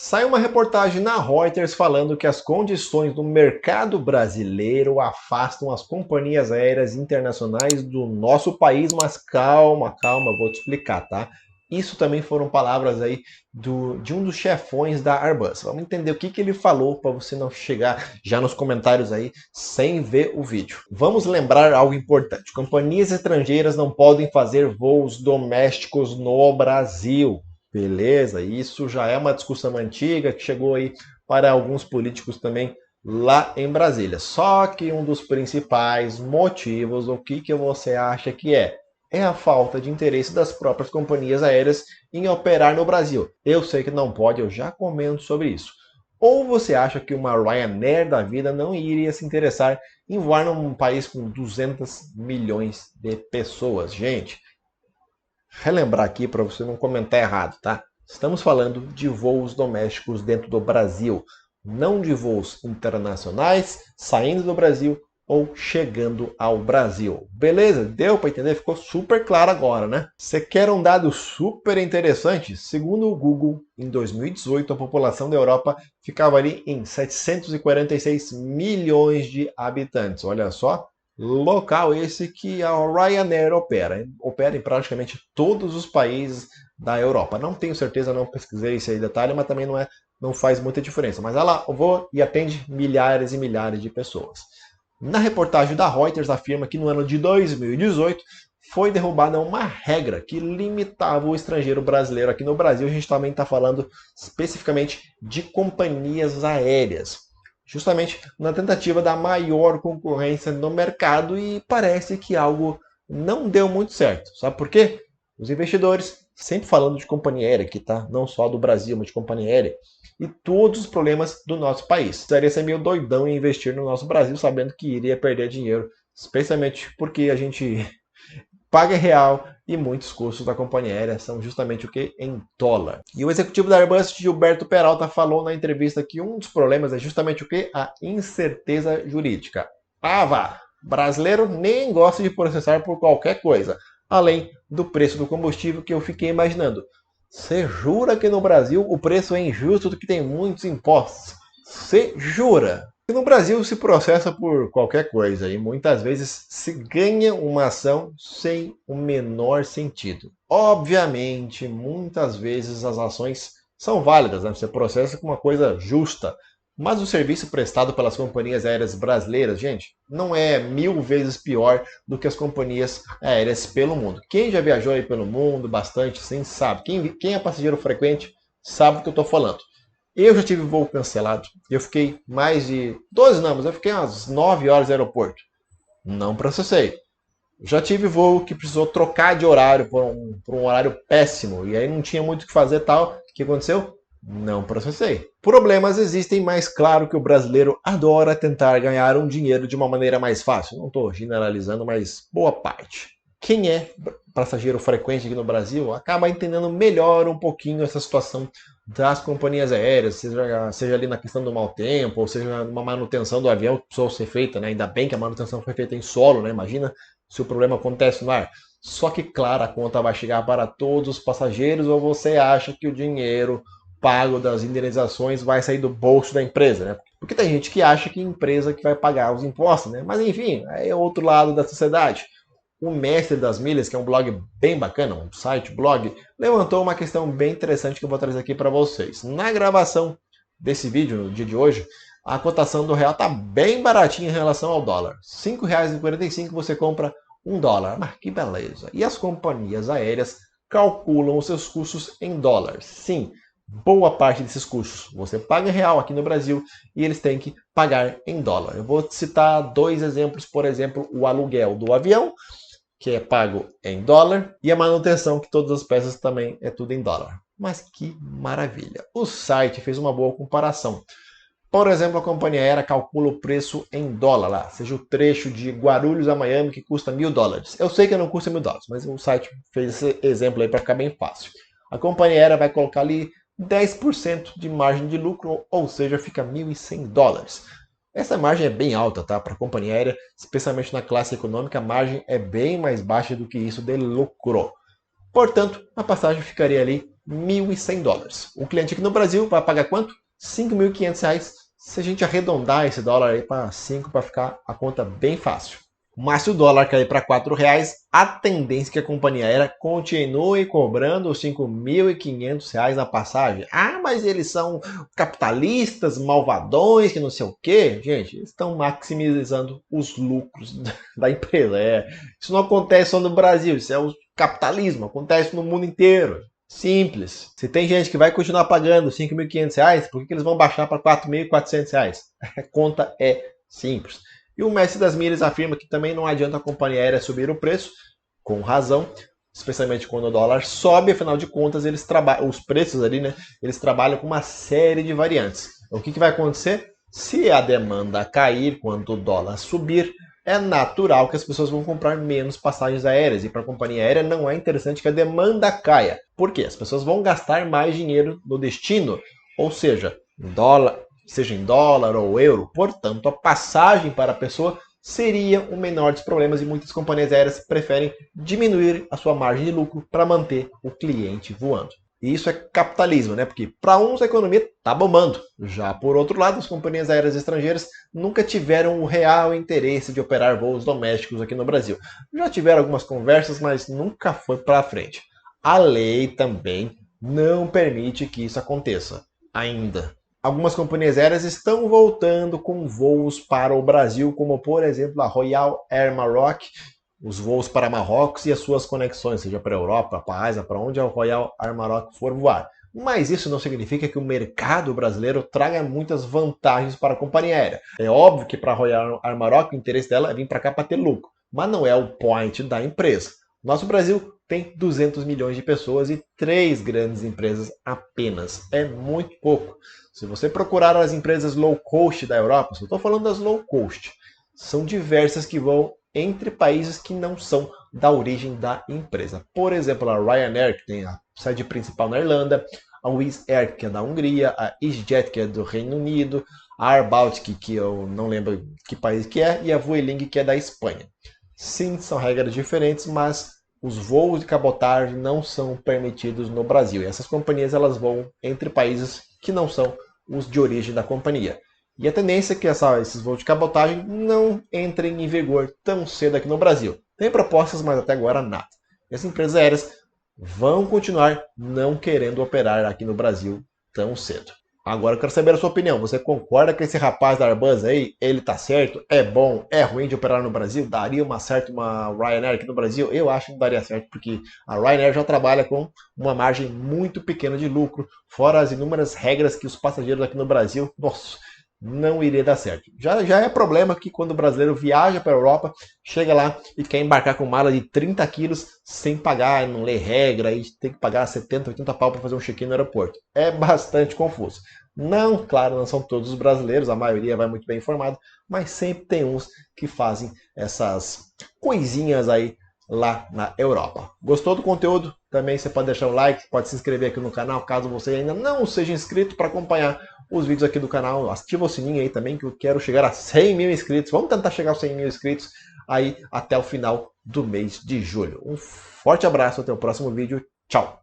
Saiu uma reportagem na Reuters falando que as condições do mercado brasileiro afastam as companhias aéreas internacionais do nosso país, mas calma, calma, vou te explicar, tá? Isso também foram palavras aí de um dos chefões da Airbus. Vamos entender o que ele falou para você não chegar já nos comentários aí sem ver o vídeo. Vamos lembrar algo importante: companhias estrangeiras não podem fazer voos domésticos no Brasil. Beleza, isso já é uma discussão antiga que chegou aí para alguns políticos também lá em Brasília. Só que um dos principais motivos, o que você acha que é? É a falta de interesse das próprias companhias aéreas em operar no Brasil. Eu sei que não pode, eu já comento sobre isso. Ou você acha que uma Ryanair da vida não iria se interessar em voar num país com 200 milhões de pessoas? Gente, relembrar aqui para você não comentar errado, tá? Estamos falando de voos domésticos dentro do Brasil, não de voos internacionais saindo do Brasil ou chegando ao Brasil. Beleza? Deu para entender? Ficou super claro agora, né? Você quer um dado super interessante? Segundo o Google, em 2018 a população da Europa ficava ali em 746 milhões de habitantes. Olha só, local esse que a Ryanair opera. Opera em praticamente todos os países da Europa. Não tenho certeza, não pesquisei esse detalhe, mas também não faz muita diferença. Mas ela voa e atende milhares e milhares de pessoas. Na reportagem da Reuters afirma que no ano de 2018 foi derrubada uma regra que limitava o estrangeiro brasileiro. Aqui no Brasil a gente também está falando especificamente de companhias aéreas, justamente na tentativa da maior concorrência no mercado, e parece que algo não deu muito certo. Sabe por quê? Os investidores, sempre falando de companhia aérea, que tá não só do Brasil, mas de companhia aérea, e todos os problemas do nosso país. Seria ser meio doidão em investir no nosso Brasil, sabendo que iria perder dinheiro, especialmente porque a gente paga real e muitos custos da companhia aérea são justamente o que? Em dólar. E o executivo da Airbus, Gilberto Peralta, falou na entrevista que um dos problemas é justamente o que? A incerteza jurídica. Ah, vá! Brasileiro nem gosta de processar por qualquer coisa, além do preço do combustível, que eu fiquei imaginando. Você jura que no Brasil o preço é injusto do que tem muitos impostos? Você jura? E no Brasil se processa por qualquer coisa e muitas vezes se ganha uma ação sem o menor sentido. Obviamente, muitas vezes as ações são válidas, né? Você processa com uma coisa justa. Mas o serviço prestado pelas companhias aéreas brasileiras, gente, não é 1000 vezes pior do que as companhias aéreas pelo mundo. Quem já viajou aí pelo mundo bastante, sim, sabe. Quem é passageiro frequente sabe do que eu estou falando. Eu já tive voo cancelado. Eu fiquei mais de 12 não, mas eu fiquei umas 9 horas no aeroporto. Não processei. Já tive voo que precisou trocar de horário por um horário péssimo. E aí não tinha muito o que fazer tal. O que aconteceu? Não processei. Problemas existem, mas claro que o brasileiro adora tentar ganhar um dinheiro de uma maneira mais fácil. Não estou generalizando, mas boa parte. Quem é passageiro frequente aqui no Brasil acaba entendendo melhor um pouquinho essa situação das companhias aéreas, seja ali na questão do mau tempo, ou seja numa manutenção do avião que precisou ser feita, né? Ainda bem que a manutenção foi feita em solo, né? Imagina se o problema acontece no ar. Só que, claro, a conta vai chegar para todos os passageiros, ou você acha que o dinheiro pago das indenizações vai sair do bolso da empresa, né? Porque tem gente que acha que a empresa que vai pagar os impostos, né? Mas enfim, é outro lado da sociedade. O Mestre das Milhas, que é um blog bem bacana, um site, blog, levantou uma questão bem interessante que eu vou trazer aqui para vocês. Na gravação desse vídeo, no dia de hoje, a cotação do real está bem baratinha em relação ao dólar. R$ 5,45 você compra $1. Mas que beleza! E as companhias aéreas calculam os seus custos em dólares. Sim, boa parte desses custos você paga em real aqui no Brasil e eles têm que pagar em dólar. Eu vou citar dois exemplos, por exemplo, o aluguel do avião, que é pago em dólar, e a manutenção, que todas as peças também é tudo em dólar. Mas que maravilha! O site fez uma boa comparação. Por exemplo, a companhia aérea calcula o preço em dólar, lá, seja o trecho de Guarulhos a Miami, que custa $1.000. Eu sei que não custa $1.000, mas o site fez esse exemplo aí para ficar bem fácil. A companhia aérea vai colocar ali 10% de margem de lucro, ou seja, fica $1.100. Essa margem é bem alta, tá? Para a companhia aérea, especialmente na classe econômica, a margem é bem mais baixa do que isso de lucro. Portanto, a passagem ficaria ali $1.100. O cliente aqui no Brasil vai pagar quanto? R$ 5.500. Se a gente arredondar esse dólar aí para 5 para ficar a conta bem fácil. Mas se o dólar cair para R$ 4, a tendência é que a companhia aérea continue cobrando os R$ 5.500 na passagem. Ah, mas eles são capitalistas, malvadões, que não sei o quê. Gente, eles estão maximizando os lucros da empresa. Isso não acontece só no Brasil, isso é o capitalismo, acontece no mundo inteiro. Simples. Se tem gente que vai continuar pagando R$ 5.500, por que eles vão baixar para R$ 4.400? A conta é simples. E o mestre das milhas afirma que também não adianta a companhia aérea subir o preço, com razão, especialmente quando o dólar sobe, afinal de contas, os preços ali, né, eles trabalham com uma série de variantes. O que vai acontecer? Se a demanda cair quando o dólar subir, é natural que as pessoas vão comprar menos passagens aéreas. E para a companhia aérea não é interessante que a demanda caia. Por quê? As pessoas vão gastar mais dinheiro no destino, ou seja, seja em dólar ou euro. Portanto, a passagem para a pessoa seria o menor dos problemas e muitas companhias aéreas preferem diminuir a sua margem de lucro para manter o cliente voando. E isso é capitalismo, né? Porque para uns a economia está bombando. Já por outro lado, as companhias aéreas estrangeiras nunca tiveram o real interesse de operar voos domésticos aqui no Brasil. Já tiveram algumas conversas, mas nunca foi para frente. A lei também não permite que isso aconteça ainda. Algumas companhias aéreas estão voltando com voos para o Brasil, como por exemplo a Royal Air Maroc, os voos para Marrocos e as suas conexões, seja para a Europa, para a Ásia, para onde a Royal Air Maroc for voar. Mas isso não significa que o mercado brasileiro traga muitas vantagens para a companhia aérea. É óbvio que para a Royal Air Maroc o interesse dela é vir para cá para ter lucro, mas não é o point da empresa. Nosso Brasil tem 200 milhões de pessoas e 3 grandes empresas apenas. É muito pouco. Se você procurar as empresas low cost da Europa, só estou falando das low cost, são diversas que vão entre países que não são da origem da empresa. Por exemplo, a Ryanair, que tem a sede principal na Irlanda, a Wizz Air, que é da Hungria, a EasyJet, que é do Reino Unido, a Air Baltic, que eu não lembro que país que é, e a Vueling, que é da Espanha. Sim, são regras diferentes, mas os voos de cabotagem não são permitidos no Brasil. E essas companhias elas voam entre países que não são os de origem da companhia. E a tendência é que esses voos de cabotagem não entrem em vigor tão cedo aqui no Brasil. Tem propostas, mas até agora nada. E as empresas aéreas vão continuar não querendo operar aqui no Brasil tão cedo. Agora eu quero saber a sua opinião. Você concorda que esse rapaz da Airbus aí, ele tá certo? É bom? É ruim de operar no Brasil? Daria uma Ryanair aqui no Brasil? Eu acho que não daria certo, porque a Ryanair já trabalha com uma margem muito pequena de lucro, fora as inúmeras regras que os passageiros aqui no Brasil, nossa, não iria dar certo. Já é problema que quando o brasileiro viaja para a Europa, chega lá e quer embarcar com mala de 30 quilos sem pagar, não lê regra, e tem que pagar 70, 80 pau para fazer um check-in no aeroporto. É bastante confuso. Não, claro, não são todos os brasileiros, a maioria vai muito bem informado, mas sempre tem uns que fazem essas coisinhas aí lá na Europa. Gostou do conteúdo? Também você pode deixar um like, pode se inscrever aqui no canal, caso você ainda não seja inscrito, para acompanhar os vídeos aqui do canal. Ativa o sininho aí também, que eu quero chegar a 100 mil inscritos. Vamos tentar chegar a 100 mil inscritos aí até o final do mês de julho. Um forte abraço, até o próximo vídeo. Tchau!